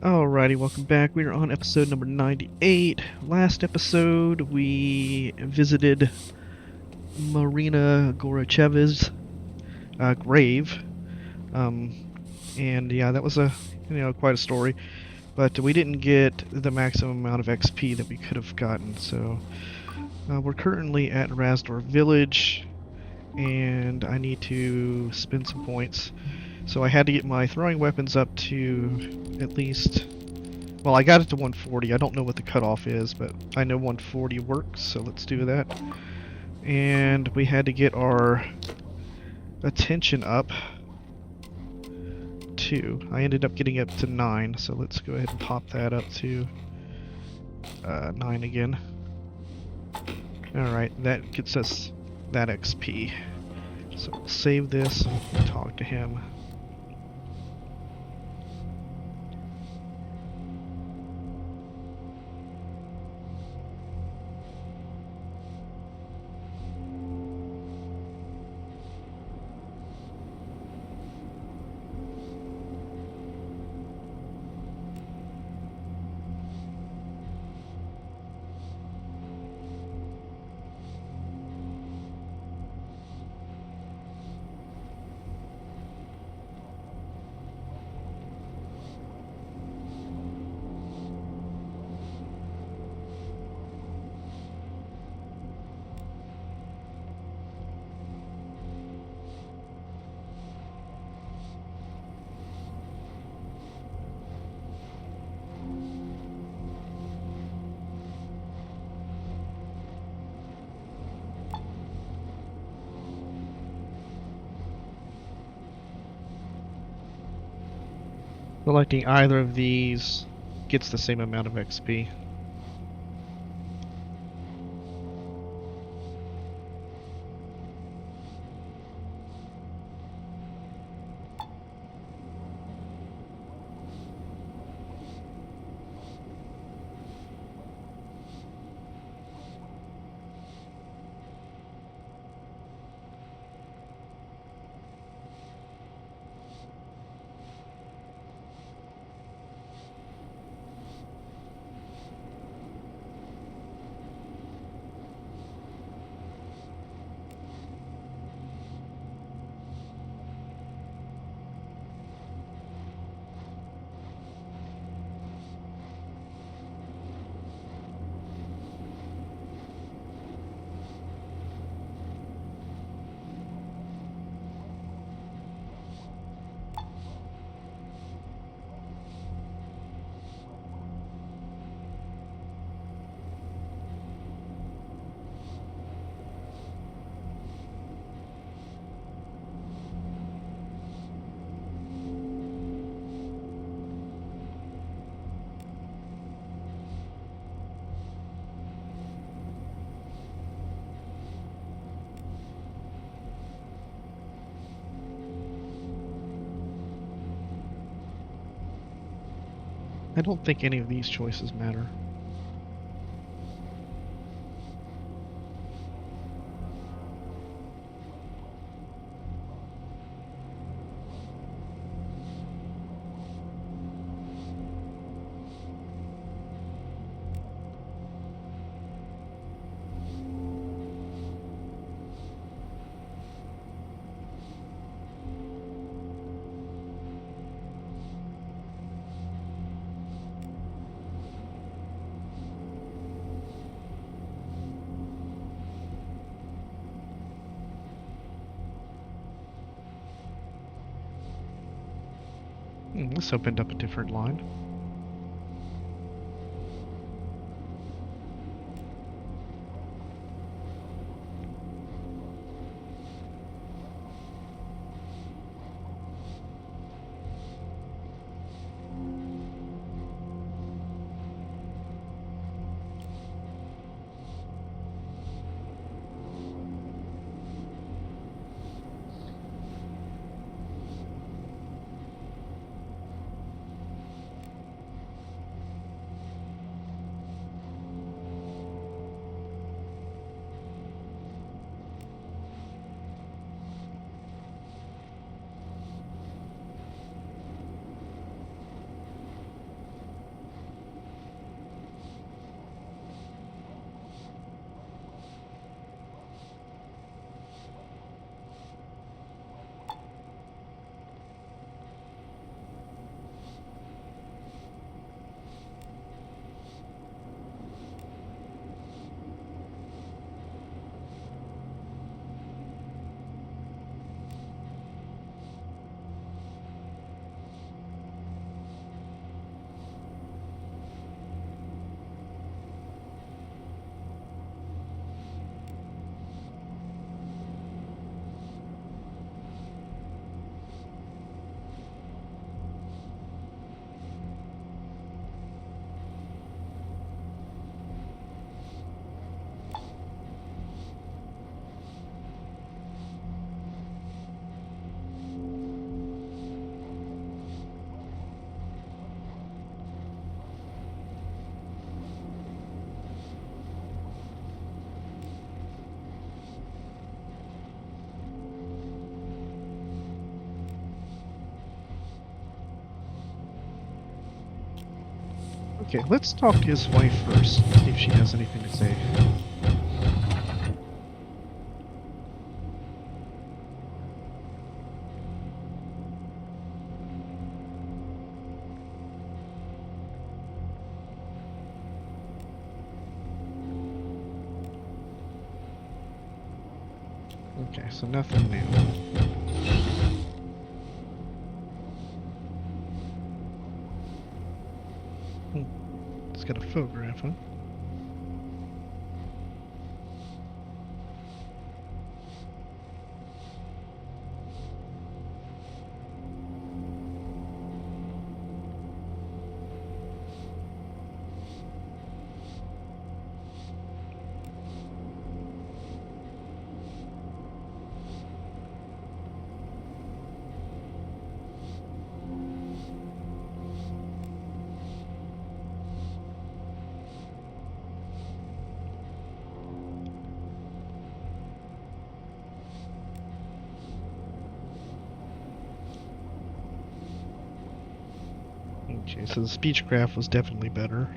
Alrighty, welcome back. We are on episode number 98. Last episode, we visited Marina Goryacheva's grave. And yeah, that was quite a story. But we didn't get the maximum amount of XP that we could have gotten. So we're currently at Razdor Village, and I need to spend some points. So I had to get my throwing weapons up to at least... Well, I got it to 140. I don't know what the cutoff is, but I know 140 works, so let's do that. And we had to get our attention up to... I ended up getting up to 9, so let's go ahead and pop that up to 9 again. Alright, that gets us that XP. So we'll save this and talk to him. Selecting either of these gets the same amount of XP. I don't think any of these choices matter. This opened up a different line. Okay, let's talk to his wife first, see if she has anything to say. Okay, so nothing new. It's got a photograph, huh? Okay, so the speechcraft was definitely better.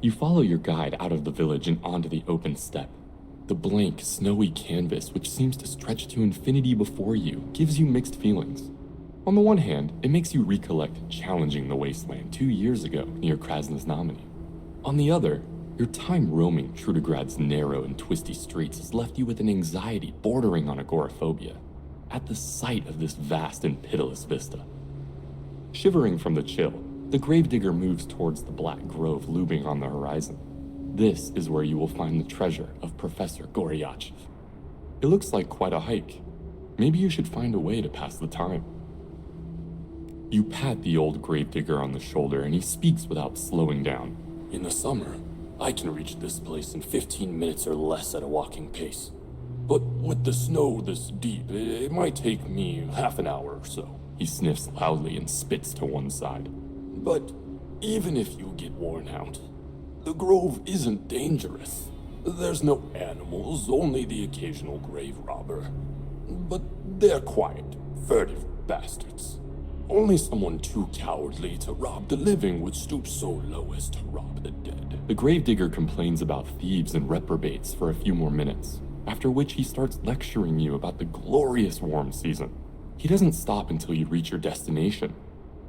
You follow your guide out of the village and onto the open steppe. The blank, snowy canvas, which seems to stretch to infinity before you, gives you mixed feelings. On the one hand, it makes you recollect challenging the wasteland 2 years ago near Krasnoznameni. On the other, your time roaming Trudograd's narrow and twisty streets has left you with an anxiety bordering on agoraphobia at the sight of this vast and pitiless vista. Shivering from the chill, the gravedigger moves towards the black grove looming on the horizon. This is where you will find the treasure of Professor Goryacheva. It looks like quite a hike. Maybe you should find a way to pass the time. You pat the old gravedigger on the shoulder and he speaks without slowing down. In the summer, I can reach this place in 15 minutes or less at a walking pace. But with the snow this deep, it might take me half an hour or so. He sniffs loudly and spits to one side. But even if you get worn out, the grove isn't dangerous. There's no animals, only the occasional grave robber. But they're quiet, furtive bastards. Only someone too cowardly to rob the living would stoop so low as to rob the dead. The gravedigger complains about thieves and reprobates for a few more minutes, after which he starts lecturing you about the glorious warm season. He doesn't stop until you reach your destination,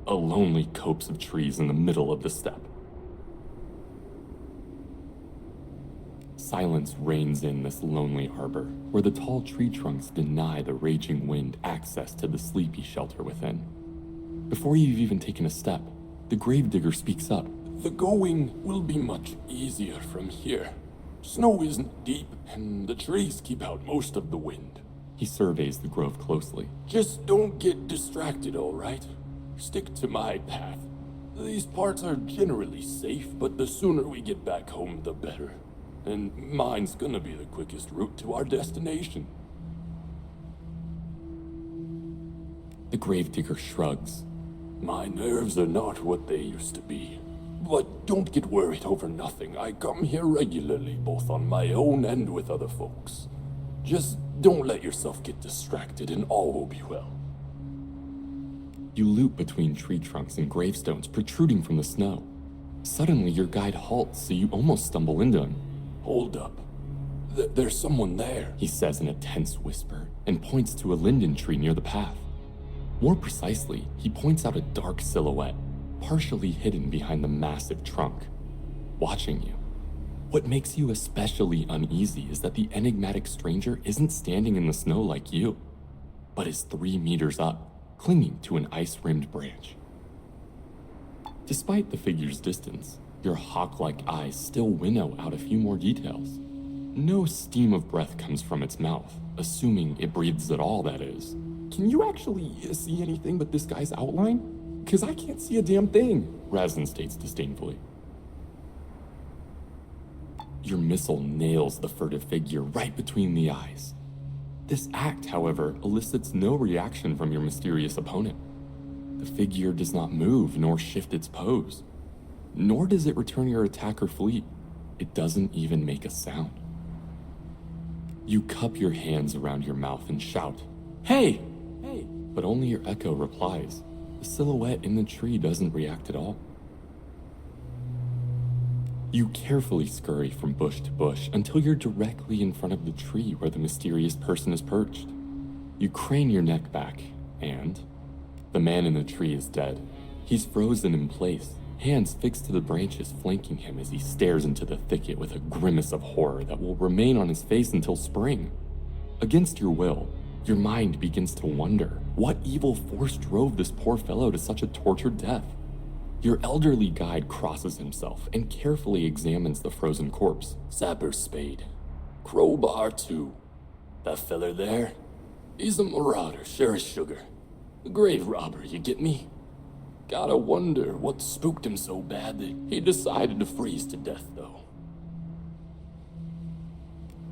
a lonely copse of trees in the middle of the steppe. Silence reigns in this lonely harbor, where the tall tree trunks deny the raging wind access to the sleepy shelter within. Before you've even taken a step, the gravedigger speaks up. The going will be much easier from here. Snow isn't deep, and the trees keep out most of the wind. He surveys the grove closely. Just don't get distracted, all right? Stick to my path. These parts are generally safe, but the sooner we get back home, the better. And mine's gonna be the quickest route to our destination. The gravedigger shrugs. My nerves are not what they used to be. But don't get worried over nothing. I come here regularly, both on my own and with other folks. Just don't let yourself get distracted and all will be well. You loop between tree trunks and gravestones protruding from the snow. Suddenly, your guide halts, so you almost stumble into him. Hold up. There's someone there, he says in a tense whisper, and points to a linden tree near the path. More precisely, he points out a dark silhouette, partially hidden behind the massive trunk, watching you. What makes you especially uneasy is that the enigmatic stranger isn't standing in the snow like you, but is 3 meters up, clinging to an ice-rimmed branch. Despite the figure's distance, your hawk-like eyes still winnow out a few more details. No steam of breath comes from its mouth, assuming it breathes at all, that is. Can you actually see anything but this guy's outline? Because I can't see a damn thing, Razin states disdainfully. Your missile nails the furtive figure right between the eyes. This act, however, elicits no reaction from your mysterious opponent. The figure does not move nor shift its pose, nor does it return your attack or flee. It doesn't even make a sound. You cup your hands around your mouth and shout, "Hey! Hey!" But only your echo replies. The silhouette in the tree doesn't react at all. You carefully scurry from bush to bush until you're directly in front of the tree where the mysterious person is perched. You crane your neck back, and the man in the tree is dead. He's frozen in place, hands fixed to the branches flanking him as he stares into the thicket with a grimace of horror that will remain on his face until spring. Against your will, your mind begins to wonder what evil force drove this poor fellow to such a tortured death. Your elderly guide crosses himself and carefully examines the frozen corpse. Sapper's spade. Crowbar too. That feller there, he's a marauder, sure as sugar. A grave robber, you get me? Gotta wonder what spooked him so bad that he decided to freeze to death, though.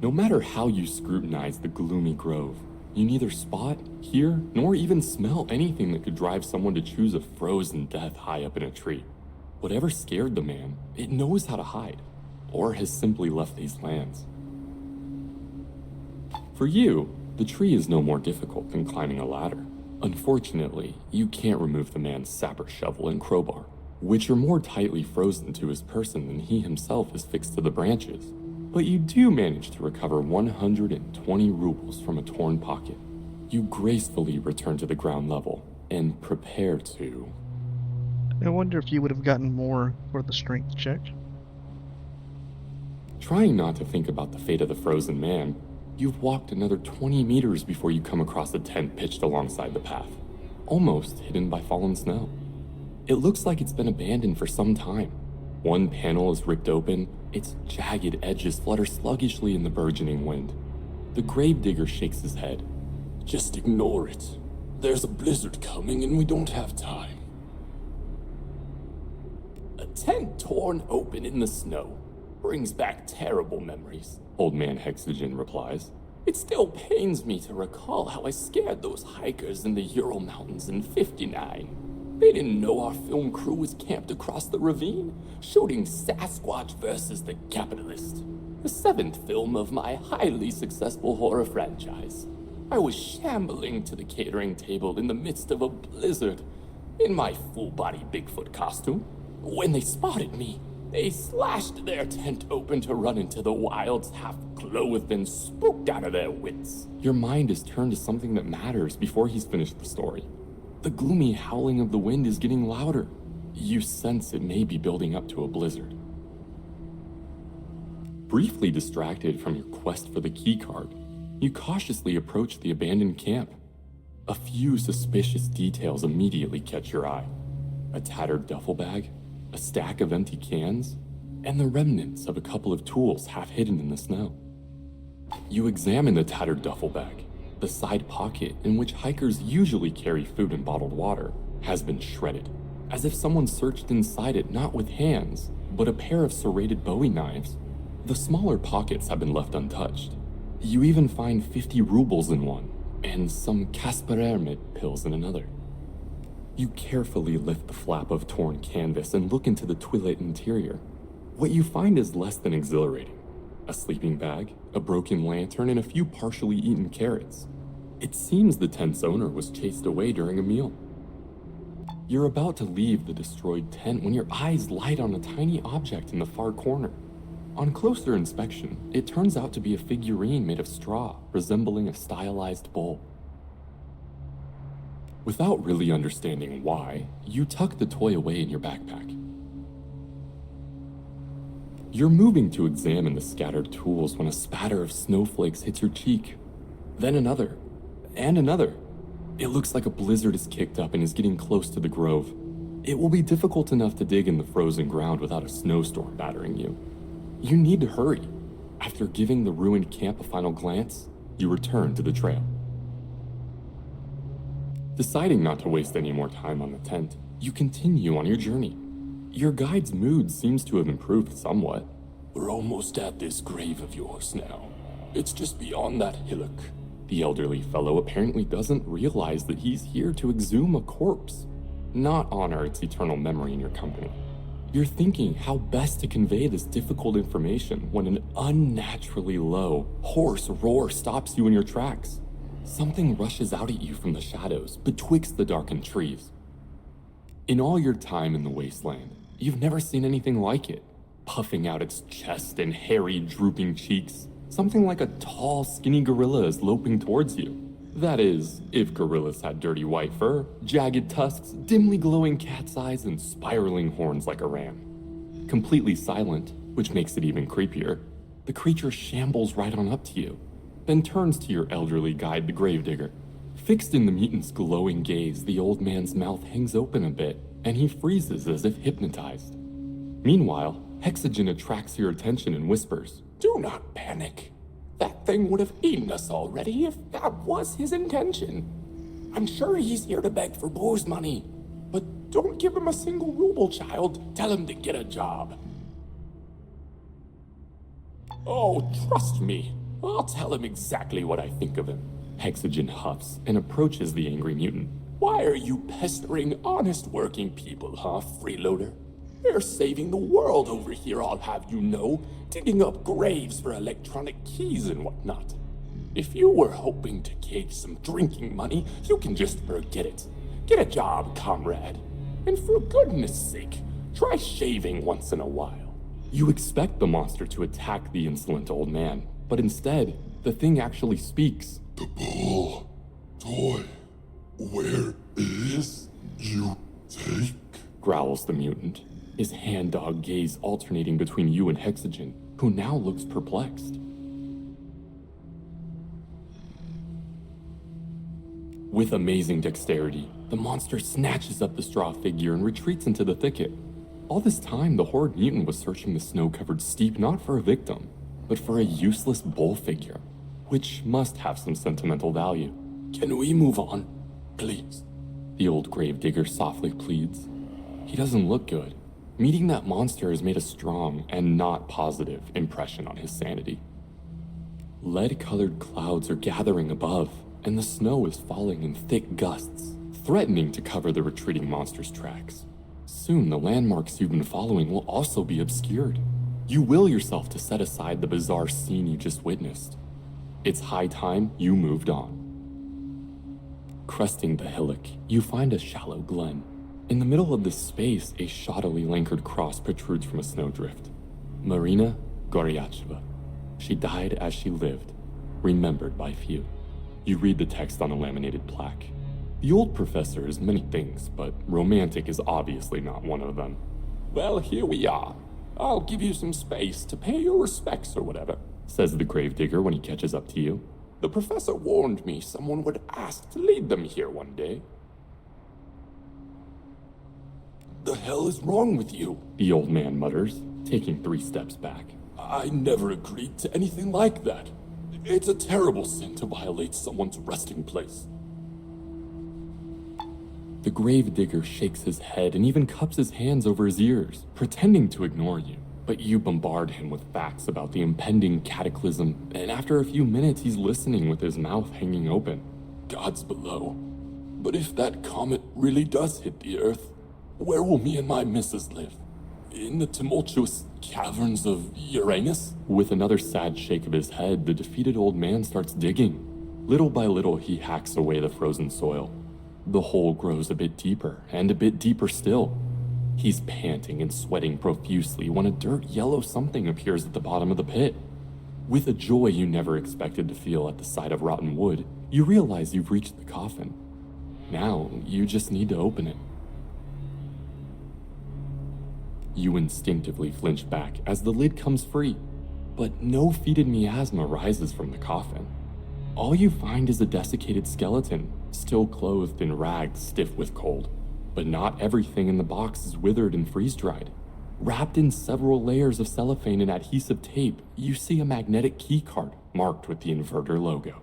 No matter how you scrutinize the gloomy grove, you neither spot, hear, nor even smell anything that could drive someone to choose a frozen death high up in a tree. Whatever scared the man, it knows how to hide, or has simply left these lands. For you, the tree is no more difficult than climbing a ladder. Unfortunately, you can't remove the man's sapper shovel and crowbar, which are more tightly frozen to his person than he himself is fixed to the branches. But you do manage to recover 120 rubles from a torn pocket. You gracefully return to the ground level and prepare to... I wonder if you would have gotten more for the strength check. Trying not to think about the fate of the frozen man, you've walked another 20 meters before you come across a tent pitched alongside the path, almost hidden by fallen snow. It looks like it's been abandoned for some time. One panel is ripped open, its jagged edges flutter sluggishly in the burgeoning wind. The gravedigger shakes his head. Just ignore it. There's a blizzard coming and we don't have time. A tent torn open in the snow brings back terrible memories, Old Man Hexogen replies. It still pains me to recall how I scared those hikers in the Ural Mountains in '59. They didn't know our film crew was camped across the ravine, shooting Sasquatch versus the Capitalist, the 7th film of my highly successful horror franchise. I was shambling to the catering table in the midst of a blizzard, in my full-body Bigfoot costume. When they spotted me, they slashed their tent open to run into the wilds, half clothed and spooked out of their wits. Your mind is turned to something that matters before he's finished the story. The gloomy howling of the wind is getting louder. You sense it may be building up to a blizzard. Briefly distracted from your quest for the keycard, you cautiously approach the abandoned camp. A few suspicious details immediately catch your eye. A tattered duffel bag, a stack of empty cans, and the remnants of a couple of tools half hidden in the snow. You examine the tattered duffel bag. The side pocket in which hikers usually carry food and bottled water has been shredded, as if someone searched inside it not with hands, but a pair of serrated Bowie knives. The smaller pockets have been left untouched. You even find 50 rubles in one, and some Kasperermit pills in another. You carefully lift the flap of torn canvas and look into the toilet interior. What you find is less than exhilarating. A sleeping bag, a broken lantern, and a few partially eaten carrots. It seems the tent's owner was chased away during a meal. You're about to leave the destroyed tent when your eyes light on a tiny object in the far corner. On closer inspection, it turns out to be a figurine made of straw, resembling a stylized bull. Without really understanding why, you tuck the toy away in your backpack. You're moving to examine the scattered tools when a spatter of snowflakes hits your cheek. Then another, and another. It looks like a blizzard is kicked up and is getting close to the grove. It will be difficult enough to dig in the frozen ground without a snowstorm battering you. You need to hurry. After giving the ruined camp a final glance, you return to the trail. Deciding not to waste any more time on the tent, you continue on your journey. Your guide's mood seems to have improved somewhat. We're almost at this grave of yours now. It's just beyond that hillock. The elderly fellow apparently doesn't realize that he's here to exhume a corpse, not honor its eternal memory in your company. You're thinking how best to convey this difficult information when an unnaturally low, hoarse roar stops you in your tracks. Something rushes out at you from the shadows betwixt the darkened trees. In all your time in the wasteland, you've never seen anything like it. Puffing out its chest and hairy, drooping cheeks, something like a tall, skinny gorilla is loping towards you. That is, if gorillas had dirty white fur, jagged tusks, dimly glowing cat's eyes, and spiraling horns like a ram. Completely silent, which makes it even creepier, the creature shambles right on up to you, then turns to your elderly guide, the gravedigger. Fixed in the mutant's glowing gaze, the old man's mouth hangs open a bit, and he freezes as if hypnotized. Meanwhile, Hexogen attracts your attention and whispers, Do not panic. That thing would have eaten us already if that was his intention. I'm sure he's here to beg for booze money. But don't give him a single ruble, child. Tell him to get a job. Oh, trust me. I'll tell him exactly what I think of him. Hexogen huffs and approaches the angry mutant. Why are you pestering honest working people, huh, freeloader? They're saving the world over here, I'll have you know, digging up graves for electronic keys and whatnot. If you were hoping to gauge some drinking money, you can just forget it. Get a job, comrade. And for goodness sake, try shaving once in a while. You expect the monster to attack the insolent old man, but instead, the thing actually speaks. The bull, toy, where is you take? Growls the mutant, his hand-dog gaze alternating between you and Hexogen, who now looks perplexed. With amazing dexterity, the monster snatches up the straw figure and retreats into the thicket. All this time, the horrid mutant was searching the snow-covered steep not for a victim, but for a useless bull figure, which must have some sentimental value. Can we move on, please? The old gravedigger softly pleads. He doesn't look good. Meeting that monster has made a strong and not positive impression on his sanity. Lead-colored clouds are gathering above, and the snow is falling in thick gusts, threatening to cover the retreating monster's tracks. Soon the landmarks you've been following will also be obscured. You will yourself to set aside the bizarre scene you just witnessed. It's high time you moved on. Cresting the hillock, you find a shallow glen. In the middle of this space, a shoddily lacquered cross protrudes from a snowdrift. Marina Goryacheva. She died as she lived, remembered by few. You read the text on a laminated plaque. The old professor is many things, but romantic is obviously not one of them. Well, here we are. I'll give you some space to pay your respects or whatever, says the gravedigger when he catches up to you. The professor warned me someone would ask to lead them here one day. The hell is wrong with you? The old man mutters, taking 3 steps back. I never agreed to anything like that. It's a terrible sin to violate someone's resting place. The gravedigger shakes his head and even cups his hands over his ears, pretending to ignore you. But you bombard him with facts about the impending cataclysm, and after a few minutes he's listening with his mouth hanging open. God's below. But if that comet really does hit the Earth, where will me and my missus live? In the tumultuous caverns of Uranus? With another sad shake of his head, the defeated old man starts digging. Little by little, he hacks away the frozen soil. The hole grows a bit deeper, and a bit deeper still. He's panting and sweating profusely when a dirt yellow something appears at the bottom of the pit. With a joy you never expected to feel at the sight of rotten wood, you realize you've reached the coffin. Now, you just need to open it. You instinctively flinch back as the lid comes free, but no fetid miasma rises from the coffin. All you find is a desiccated skeleton, still clothed in rags stiff with cold. But not everything in the box is withered and freeze-dried. Wrapped in several layers of cellophane and adhesive tape, you see a magnetic keycard marked with the inverter logo.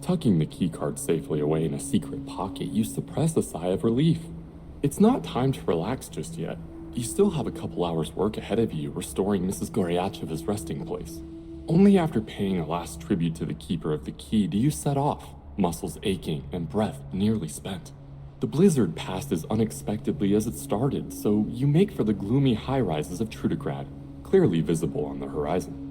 Tucking the keycard safely away in a secret pocket, you suppress a sigh of relief. It's not time to relax just yet. You still have a couple hours' work ahead of you restoring Mrs. Goryacheva's resting place. Only after paying a last tribute to the keeper of the key do you set off, muscles aching and breath nearly spent. The blizzard passed as unexpectedly as it started, so you make for the gloomy high-rises of Trudograd, clearly visible on the horizon.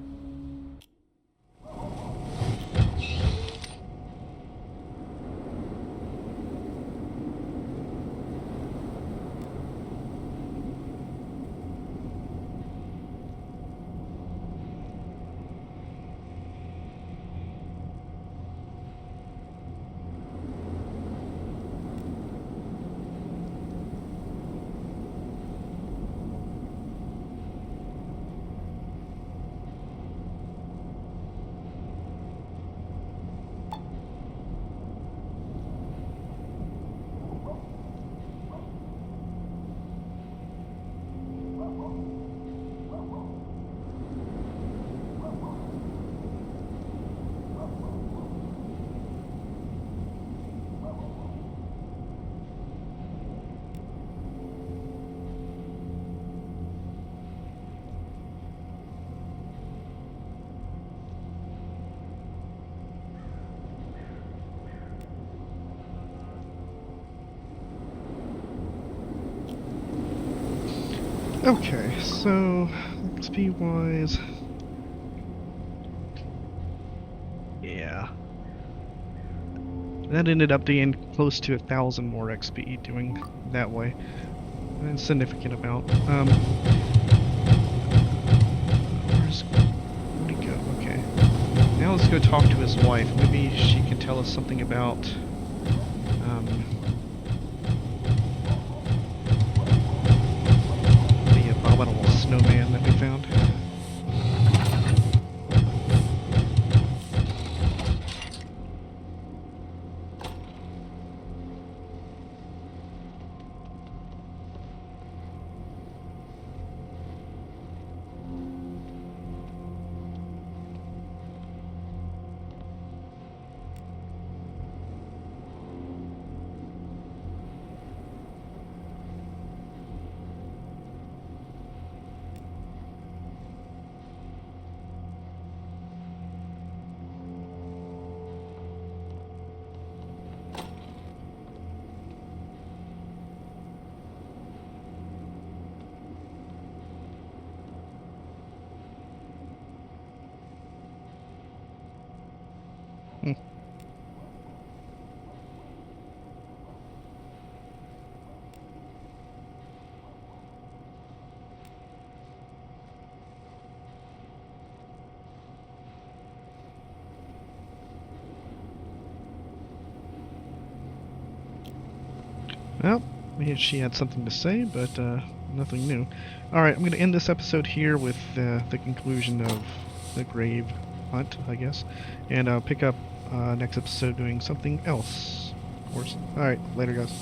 Okay, so XP wise, yeah, that ended up being close to 1,000 more XP doing that way. A significant amount. Where'd he go? Okay. Now let's go talk to his wife. Maybe she can tell us something about the abominable snowman that we found. Hmm. Well, maybe she had something to say, but nothing new. Alright, I'm going to end this episode here with the conclusion of the grave hunt, I guess. And I'll pick up next episode doing something else, of course. Alright, later guys.